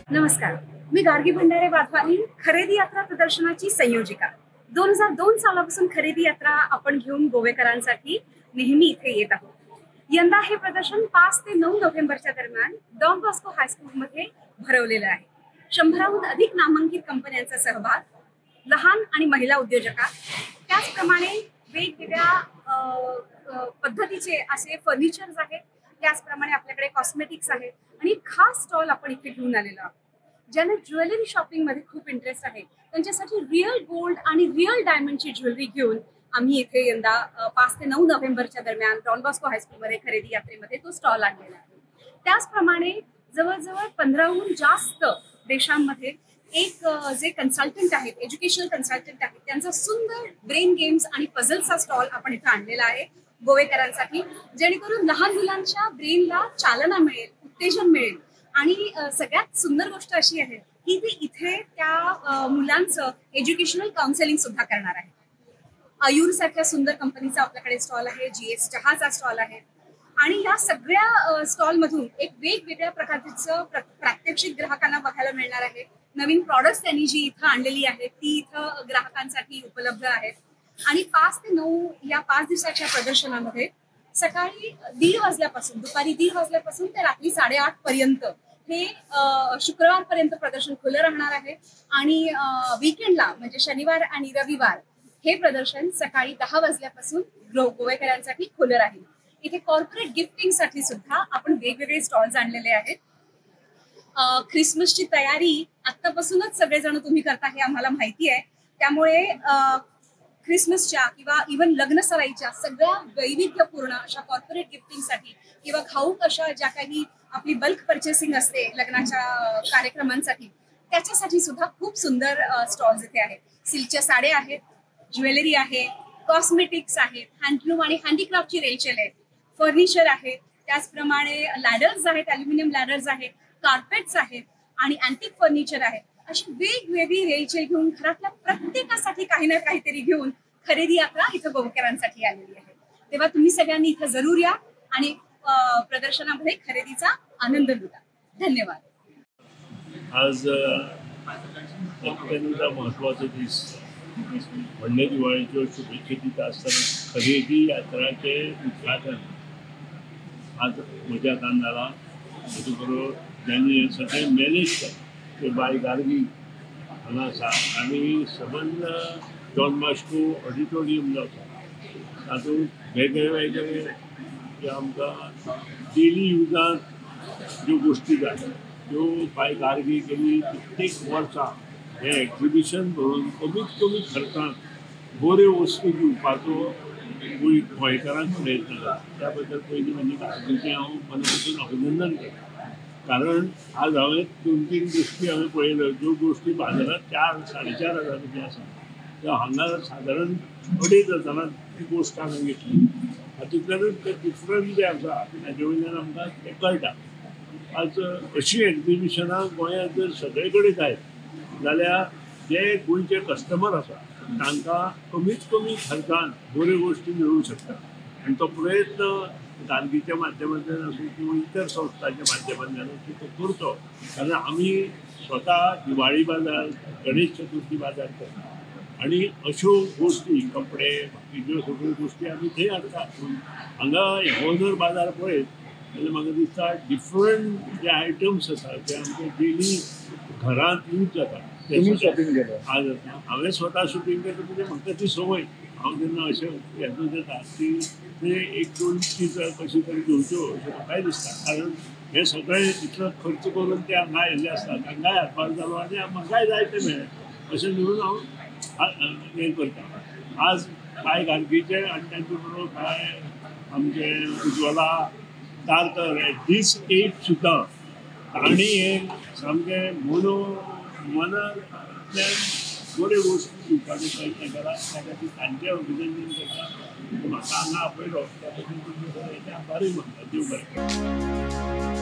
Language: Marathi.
नमस्कार, मी गार्गी भंडारे वाधवानी, खरेदी यात्रा प्रदर्शनाची संयोजिका। 2002 सालापासून खरेदी यात्रा आपण घेऊन गोवेकरांसाठी नेहमी इथे येत आहोत। यंदा हे प्रदर्शन 5 ते 9 नोव्हेंबरच्या दरम्यान डॉन बॉस्को हायस्कूलमध्ये भरवलेलं आहे। 100हून अधिक नामांकित कंपन्यांचा सहभाग, लहान आणि महिला उद्योजका, त्याचप्रमाणे वेगवेगळ्या पद्धतीचे असे फर्निचर्स आहेत, त्याचप्रमाणे आपल्याकडे कॉस्मेटिक्स आहेत आणि खास स्टॉल आपण इथे घेऊन आलेलो आहोत। ज्यांना ज्वेलरी शॉपिंग मध्ये खूप इंटरेस्ट आहे त्यांच्यासाठी रिअल गोल्ड आणि रिअल डायमंडची ज्वेलरी घेऊन आम्ही इथे यंदा 5 ते 9 नोव्हेंबरच्या दरम्यान डॉन बॉस्को हायस्कूलमध्ये खरेदी यात्रेमध्ये तो स्टॉल आणलेला आहे। त्याचप्रमाणे जवळजवळ 15हून जास्त देशांमध्ये एक जे कन्सल्टंट आहेत, एज्युकेशनल कन्सल्टंट आहेत, त्यांचा सुंदर ब्रेन गेम्स आणि पझल्सचा स्टॉल आपण इथे आणलेला आहे गोवेकरांसाठी, जेणेकरून लहान मुलांच्या ब्रेनला चालना मिळेल, उत्तेजन मिळेल। आणि सगळ्यात सुंदर गोष्ट अशी आहे की ते इथे त्या मुलांचं एज्युकेशनल काउन्सिलिंग सुद्धा करणार आहे। आयुर सारख्या सुंदर कंपनीचा आपल्याकडे स्टॉल आहे, GS चहाचा स्टॉल आहे आणि या सगळ्या स्टॉलमधून एक वेगवेगळ्या प्रकारचं प्रात्यक्षिक ग्राहकांना बघायला मिळणार आहे। नवीन प्रॉडक्ट्स त्यांनी जी इथं आणलेली आहेत ती इथं ग्राहकांसाठी उपलब्ध आहेत। आणि 5 ते 9 या 5 दिवसाच्या प्रदर्शनामध्ये सकाळी 1:30 वाजल्यापासून, दुपारी 1:30 वाजल्यापासून ते रात्री 8:30 पर्यंत हे शुक्रवारपर्यंत प्रदर्शन खुलं राहणार आहे आणि वीकेंडला म्हणजे शनिवार आणि रविवार हे प्रदर्शन सकाळी 10 वाजल्यापासून गोवेकरांसाठी खुलं राहील। इथे कॉर्पोरेट गिफ्टिंगसाठी सुद्धा आपण वेगवेगळे स्टॉल्स आणलेले आहेत। ख्रिसमसची तयारी आत्तापासूनच सगळेजण तुम्ही करता हे आम्हाला माहिती आहे, त्यामुळे ख्रिसमसच्या किंवा इव्हन लग्न सराईच्या सगळ्या वैविध्यपूर्ण अशा कॉर्पोरेट गिफ्टिंगसाठी किंवा घाऊक अशा ज्या काही आपली बल्क परचेसिंग असते लग्नाच्या कार्यक्रमांसाठी, त्याच्यासाठी सुद्धा खूप सुंदर स्टॉल्स इथे आहेत। सिल्कच्या साड्या आहेत, ज्वेलरी आहे, कॉस्मेटिक्स आहेत, हँडलूम आणि हँडीक्राफ्टची रेलचेल आहे, फर्निचर आहे, त्याचप्रमाणे लॅडर्स आहेत, अल्युमिनियम लॅडर्स आहेत, कार्पेट्स आहेत आणि अँटिक फर्निचर आहे। अशी वेगवेगळी रेलचेल घेऊन घरातल्या प्रत्येकासाठी काही ना काहीतरी घेऊन खरेदी यात्रा इथं गोवेकरांसाठी आलेली आहे। तेव्हा तुम्ही सगळ्यांनी इथं जरूर या आणि प्रदर्शनामध्ये खरेदीचा आनंद लुटा। धन्यवाद। आज अत्यंत महत्वाचा दिवस म्हणजे दिवाळीच्या शुभेच्छा दित असताना खरेदी यात्राचे उद्घाटन आज म्हज्या कानाला बरोबर ज्यांनी सगळे मॅनेज केले ते बाय गार्गी हांगा आसा आणि सबंद डॉन बॉस्को ऑडिटोरियम जो आसा तातूंत वेगळे वेगळे जे आमकां डेली युजांत ज्यो गोश्टी जाय त्यो बाय गार्गी गेली कित्येक वर्सां हे एक्झिबिशन भरून कमीत कमी खर्चांत बऱ्यो वस्तू दिवपाचो गोंयकारांक प्रयत्न केला। त्या बद्दल पयलीं म्हणजे गार्गीचें हांव मनापासून अभिनंदन करता, कारण आज हांवें 2-3 गोश्टी हांवें पळयल्यो ज्यो गोश्टी बाजारात 4-4.5 रुपया आसा त्यो हांगा सादारण 2,500 ती गोश्ट हांवें घेतली। हातूंतल्यानूच ते डिफरंट जे आसा ताजे वयल्यान आमकां तें कळटा। आज अशी एक्झिबिशनां गोंयांत जर सगळे कडेन जायत जाल्यार जे गोंयचे कस्टमर आसा तांकां कमीत कमी खर्चान बऱ्यो गोश्टी मेळूंक शकता आनी तो प्रयत्न गार्गीच्या माध्यमांतल्यान आसूं किंवा इतर संस्थांच्या माध्यमांतल्यान तो करचो, कारण आमी स्वता दिवाळी बाजार, गणेश चतुर्थी बाजार करता आणि अश्यो गोश्टी कपडे बाकीच्यो सगळ्यो गोश्टी आमी थंय हाडटा। हांगा हो जर बाजार पळयत जाल्यार म्हाका दिसता डिफरंट जे आयटम्स आसा जे आमचे डेली घरांत यूज जाता शॉपिंग केलं आज हांवें स्वता शॉपिंग करता म्हणजे म्हाका ती संवय। हांव जेन्ना अशें हेतून जाता ती ते 1-2 चीज कशी तरी घेवच्यो अशें म्हाकाय दिसता, कारण हे सगळे इतलो खर्च करून ते हांगा आयिल्ले आसता तांकांय हातभार जालो आनी म्हाकाय जाय तें मेळ्ळें अशें म्हणून हांव हें करता। आज बाय गार्गीचे आनी तांचे बरोबर बाय आमचे उज्वला तारकर दीस 8 सुद्दां तांणी हे सामकें मनांतल्यान बऱ्यो गोश्टी दिवपाचो प्रयत्न केला, त्या खातीर तांचें अभिनंदन करता। म्हाका हांगा आपयलो त्या खातीर तुमचे आभारी मानता। देव बरें करूं।